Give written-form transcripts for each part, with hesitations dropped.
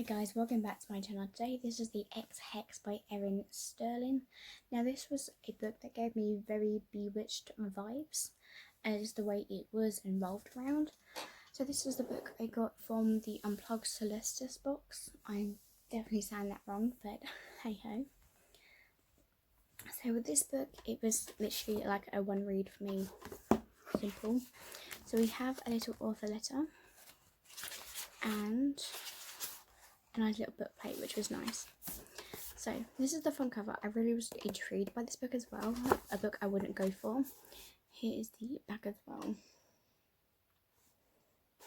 guys, welcome back to my channel. Today this is the X-Hex by Erin Sterling. Now this was a book that gave me very Bewitched vibes as the way it was involved around. So this is the book I got from the Unplugged Solstice box. I'm definitely saying that wrong, but hey ho. So with this book, it was literally like a one read for me, simple. So we have a little author letter and a nice little book plate, which was nice. So this is the front cover. I really was intrigued by this book as well, a book I wouldn't go for. Here is the back as well.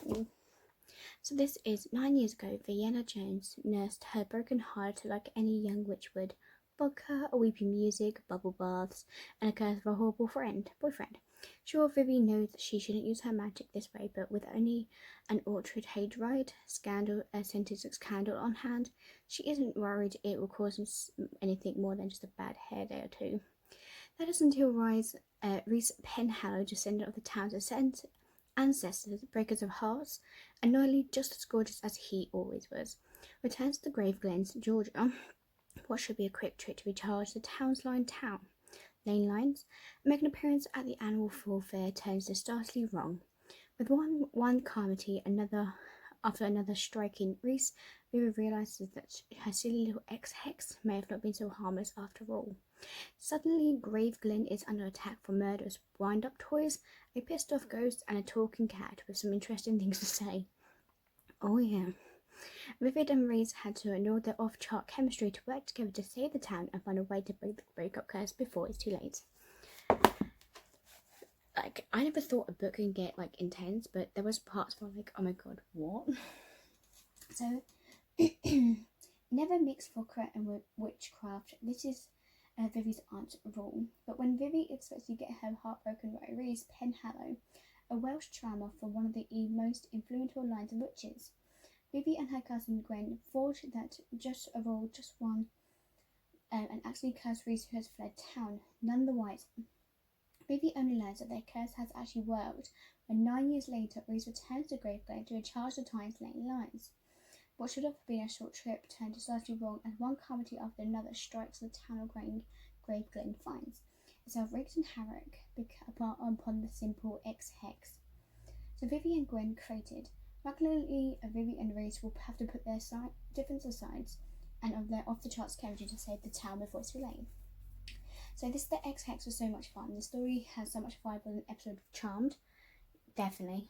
Ooh. So this is 9 years ago, Vienna Jones nursed her broken heart like any young witch would. Vodka, weepy music, bubble baths, and a curse of a horrible boyfriend. Sure, Vivi knows she shouldn't use her magic this way, but with only an Orchard Hayride scented candle on hand, she isn't worried it will cause anything more than just a bad hair day or two. That is until Reese Penhallow, descendant of the town's ancestors, breakers of hearts, and nearly just as gorgeous as he always was, returns to Grave Glens, Georgia. What should be a quick trip to recharge the town's lane lines, and make an appearance at the annual fall fair turns disastrously wrong. With one calamity after another striking Reese, Vivi realises that her silly little ex-hex may have not been so harmless after all. Suddenly, Grave Glen is under attack from murderous wind-up toys, a pissed-off ghost, and a talking cat with some interesting things to say. Oh yeah. Vivid and Reese had to ignore their off-chart chemistry to work together to save the town and find a way to break the breakup curse before it's too late. Like, I never thought a book can get intense, but there was parts where oh my god, what? So, never mix vodka and witchcraft. This is Vivi's aunt's rule. But when Vivi expects to get her heart broken by Reese Penhallow, a Welsh charmer from one of the most influential lines of witches, Vivi and her cousin Gwen forged that just one, and actually cursed Reese, who has fled town, none the wiser. Vivi only learns that their curse has actually worked when 9 years later Reese returns to Graveglen to recharge the town's lane lines. What should have been a short trip turned decisively wrong as one calamity after another strikes the town of Graveglen finds itself wreaked in havoc upon the simple ex-hex. So Vivi and Gwen created. Luckily, Vivi and Reese will have to put their differences aside and of their off-the-charts chemistry to save the town before it's too late. So the X-Hex was so much fun. The story has so much vibe with an episode of Charmed. Definitely.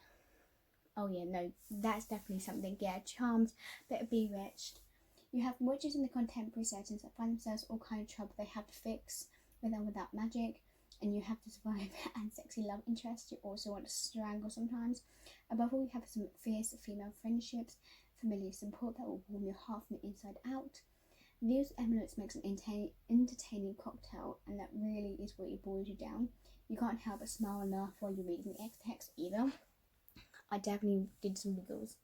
Oh yeah, no, that's definitely something. Yeah, Charmed, bit of Bewitched. You have witches in the contemporary settings that find themselves all kind of trouble they have to fix with and without magic. And you have to survive and sexy love interests you also want to strangle sometimes. Above all, you have some fierce female friendships, familiar support that will warm your heart from the inside out. These elements makes an entertaining cocktail, and that really is what boils you down. You can't help but smile and laugh while you're reading the X-Hex either. I definitely did some wiggles.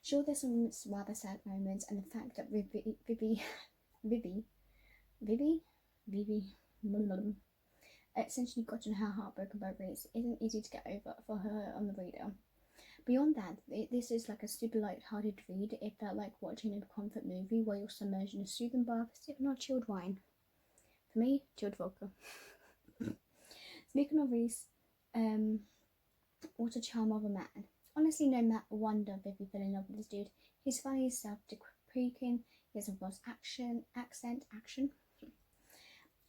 Sure, there's some rather sad moments, and the fact that Vivi essentially gotten her heart broken by Reese isn't easy to get over for her on the reader. Beyond that, this is like a super light-hearted read. It felt like watching a comfort movie where you're submerged in a soothing bath, sipping on chilled wine. For me, chilled vodka. Speaking of Reese, what a charm of a man. Honestly, no wonder Vivi fell in love with this dude. He's funny, self-deprecating, he has a Welsh accent.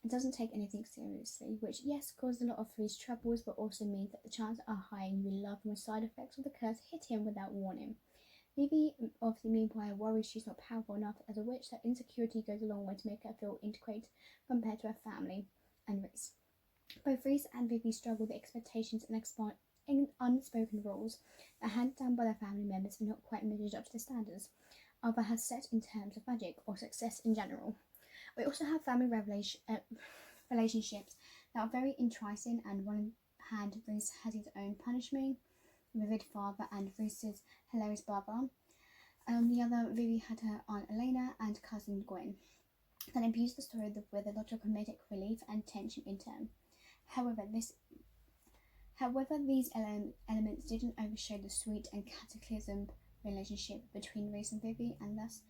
It doesn't take anything seriously, which, yes, caused a lot of his troubles, but also means that the chances are high and you will love when side effects of the curse hit him without warning. Vivi, obviously, meanwhile, worries she's not powerful enough as a witch, that insecurity goes a long way to make her feel inadequate compared to her family and Reese. Both Reese and Vivi struggle with the expectations and unspoken rules that are handed down by their family members are not quite measured up to the standards either has set in terms of magic or success in general. We also have family relationships that are very interesting, and on one hand, Reese has his own punishing, vivid father and Reese's hilarious brother. On the other, Vivi had her aunt Elena and cousin Gwen that infused the story with a lot of comedic relief and tension in turn. However, these elements didn't overshadow the sweet and cataclysm relationship between Reese and Vivi, and thus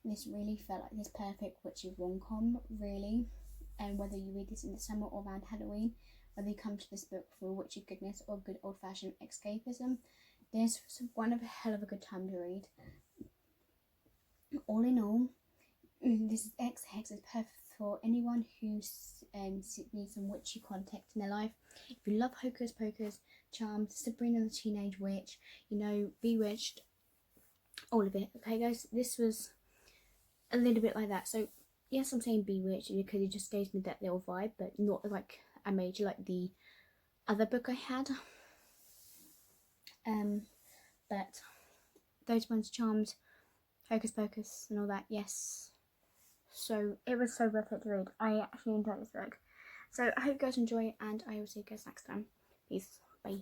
this really felt like this perfect witchy rom-com, really. And whether you read this in the summer or around Halloween, whether you come to this book for witchy goodness or good old-fashioned escapism, this was one of a hell of a good time to read. All in all, this X Hex is perfect for anyone who needs some witchy context in their life. If you love Hocus Pocus, Charmed, Sabrina the Teenage Witch, you know, Bewitched, all of it. Okay, guys, this was a little bit like that. So yes, I'm saying Bewitched because it just gave me that little vibe, but not like a major like the other book I had. But those ones, Charmed, Hocus Pocus, and all that, yes. So it was so worth it to read. I actually enjoyed this book. So I hope you guys enjoy, and I will see you guys next time. Peace. Bye.